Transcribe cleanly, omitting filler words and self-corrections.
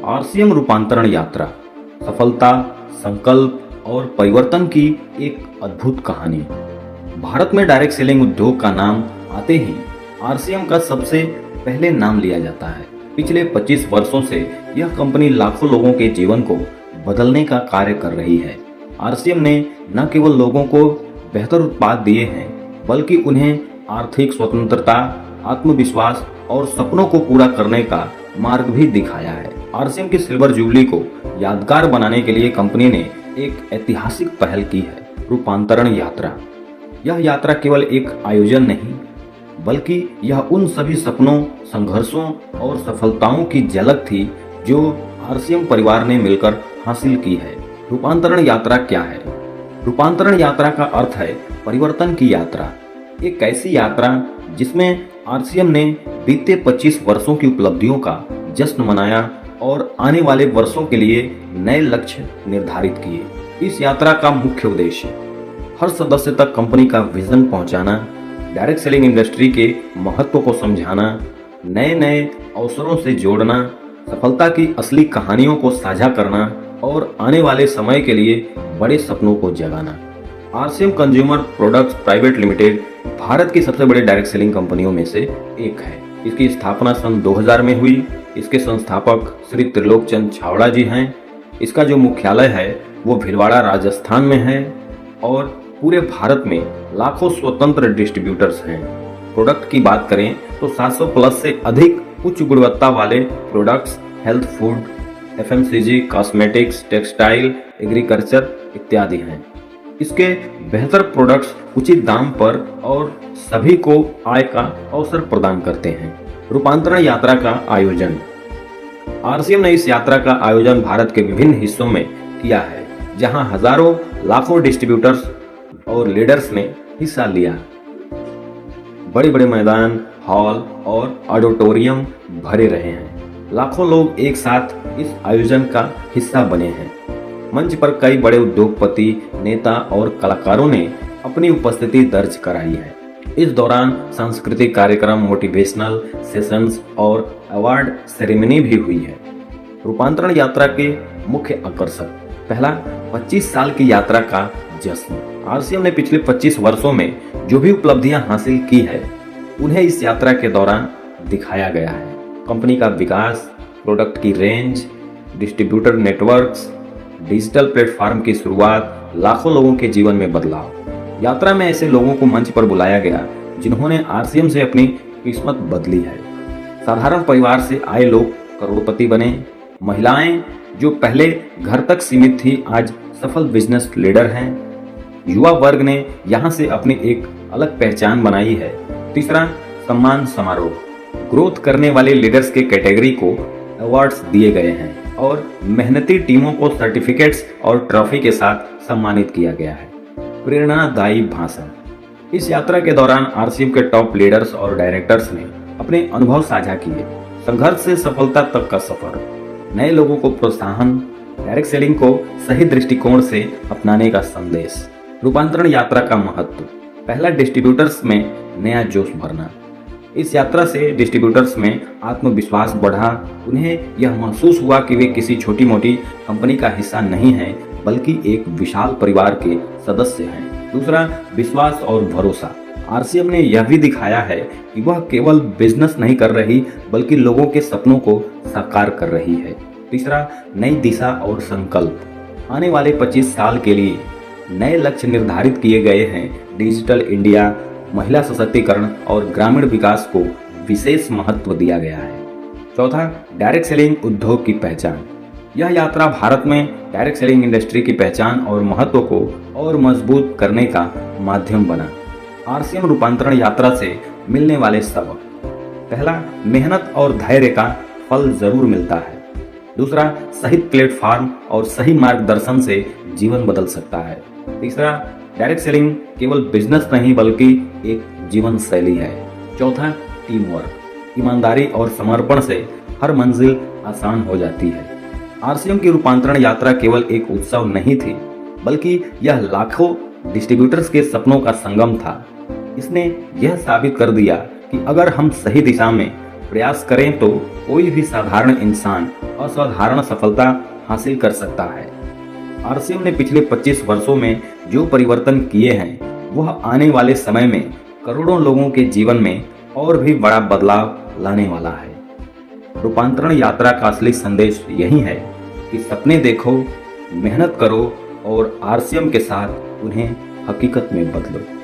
RCM रूपांतरण यात्रा सफलता, संकल्प और परिवर्तन की एक अद्भुत कहानी। भारत में डायरेक्ट सेलिंग उद्योग का नाम आते ही आरसीएम का सबसे पहले नाम लिया जाता है। पिछले 25 वर्षों से यह कंपनी लाखों लोगों के जीवन को बदलने का कार्य कर रही है। आरसीएम ने न केवल लोगों को बेहतर उत्पाद दिए हैं, बल्कि उन्हें आर्थिक स्वतंत्रता, आत्मविश्वास और सपनों को पूरा करने का मार्ग भी दिखाया है। आरसीएम की सिल्वर जुबली को यादगार बनाने के लिए कंपनी ने एक ऐतिहासिक पहल की है, रूपांतरण यात्रा। यह यात्रा केवल एक आयोजन नहीं, बल्कि यह उन सभी सपनों, संघर्षों और सफलताओं की झलक थी जो आरसीएम परिवार ने मिलकर हासिल की है। रूपांतरण यात्रा क्या है? रूपांतरण यात्रा का अर्थ है परिवर्तन की यात्रा। एक ऐसी यात्रा जिसमें आरसीएम ने बीते 25 वर्षों की उपलब्धियों का जश्न मनाया और आने वाले वर्षों के लिए नए लक्ष्य निर्धारित किए। इस यात्रा का मुख्य उद्देश्य हर सदस्य तक कंपनी का विजन पहुंचाना, डायरेक्ट सेलिंग इंडस्ट्री के महत्व को समझाना, नए नए अवसरों से जोड़ना, सफलता की असली कहानियों को साझा करना और आने वाले समय के लिए बड़े सपनों को जगाना। RCM consumer products private limited Bharat की सबसे बड़ी डायरेक्ट सेलिंग कंपनियों में से एक है। इसकी स्थापना सन 2000 में हुई। इसके संस्थापक श्री त्रिलोक चंद छावड़ा जी हैं। इसका जो मुख्यालय है वो भीलवाड़ा राजस्थान में है और पूरे भारत में लाखों स्वतंत्र डिस्ट्रीब्यूटर्स हैं। प्रोडक्ट की बात करें तो 700 प्लस से अधिक उच्च गुणवत्ता वाले products health food, FMCG, cosmetics, textile, agriculture इत्यादि हैं। इसके बेहतर प्रोडक्ट्स उचित दाम पर और सभी को आय का अवसर प्रदान करते हैं। रूपांतरण यात्रा का आयोजन। आरसीएम ने इस यात्रा का आयोजन भारत के विभिन्न हिस्सों में किया है, जहां हजारों लाखों डिस्ट्रीब्यूटर्स और लीडर्स ने हिस्सा लिया। बड़े बड़े मैदान, हॉल और ऑडिटोरियम भरे रहे हैं। लाखों लोग एक साथ इस आयोजन का हिस्सा बने हैं। मंच पर कई बड़े उद्योगपति, नेता और कलाकारों ने अपनी उपस्थिति दर्ज कराई है। इस दौरान सांस्कृतिक कार्यक्रम, मोटिवेशनल सेशंस और अवार्ड सेरेमनी भी हुई है। रूपांतरण यात्रा के मुख्य आकर्षक। पहला, 25 साल की यात्रा का जश्न। आरसीएम ने पिछले 25 वर्षों में जो भी उपलब्धियां हासिल की है, उन्हें इस यात्रा के दौरान दिखाया गया है। कंपनी का विकास, प्रोडक्ट की range, distributor networks, digital platform की शुरुआत, लाखों लोगों के जीवन में बदलाव। यात्रा में ऐसे लोगों को मंच पर बुलाया गया जिन्होंने आरसीएम से अपनी किस्मत बदली है। साधारण परिवार से आए लोग करोड़पति बने। महिलाएं जो पहले घर तक सीमित थी, आज सफल बिजनेस लीडर हैं। युवा वर्ग ने यहां से अपनी एक अलग पहचान बनाई है। तीसरा, सम्मान समारोह। ग्रोथ करने वाले लीडर्स के कैटेगरी को अवार्ड्स दिए गए हैं और मेहनती टीमों को सर्टिफिकेट्स और ट्रॉफी के साथ सम्मानित किया गया है। प्रेरणादायी भाषण। इस यात्रा के दौरान आरसीएम के टॉप लीडर्स और डायरेक्टर्स ने अपने अनुभव साझा किए। संघर्ष से सफलता तक का सफर, नए लोगों को प्रोत्साहन, डायरेक्ट सेलिंग को सही दृष्टिकोण से अपनाने का संदेश। रूपांतरण यात्रा का महत्व। पहला, डिस्ट्रीब्यूटर्स में नया जोश भरना। इस यात्रा से डिस्ट्रीब्यूटर्स में आत्मविश्वास बढ़ा। उन्हें यह महसूस हुआ कि वे किसी छोटी मोटी कंपनी का हिस्सा नहीं हैं, बल्कि एक विशाल परिवार के सदस्य हैं। दूसरा, विश्वास और भरोसा। आरसीएम ने यह भी दिखाया है कि वह केवल बिजनेस नहीं कर रही, बल्कि लोगों के सपनों को साकार कर रही है। तीसरा, नई दिशा और संकल्प। आने वाले 25 साल के लिए नए लक्ष्य निर्धारित किए गए हैं। डिजिटल इंडिया, महिला सशक्तिकरण और ग्रामीण विकास को विशेष महत्व दिया गया है। चौथा, डायरेक्ट सेलिंग उद्योग की पहचान। यह यात्रा भारत में डायरेक्ट सेलिंग इंडस्ट्री की पहचान और महत्व को और मजबूत करने का माध्यम बना। आरसीएम रूपांतरण यात्रा से मिलने वाले सबक। पहला, मेहनत और धैर्य का फल जरूर मिलता है। दूसरा, सही प्लेटफॉर्म और सही मार्गदर्शन से जीवन बदल सकता है। तीसरा, डायरेक्ट सेलिंग केवल बिजनेस नहीं, बल्कि एक जीवन शैली है। चौथा, टीम वर्क। ईमानदारी और समर्पण से हर मंजिल आसान हो जाती है। आरसीएम की रूपांतरण यात्रा केवल एक उत्सव नहीं थी, बल्कि यह लाखों डिस्ट्रीब्यूटर्स के सपनों का संगम था। इसने यह साबित कर दिया कि अगर हम सही दिशा में प्रयास करें तो कोई भी साधारण इंसान असाधारण सफलता हासिल कर सकता है। आरसीएम ने पिछले 25 वर्षों में जो परिवर्तन किए हैं वह आने वाले समय में करोड़ों लोगों के जीवन में और भी बड़ा बदलाव लाने वाला है। रूपांतरण यात्रा का असली संदेश यही है कि सपने देखो, मेहनत करो और आरसीएम के साथ उन्हें हकीकत में बदलो।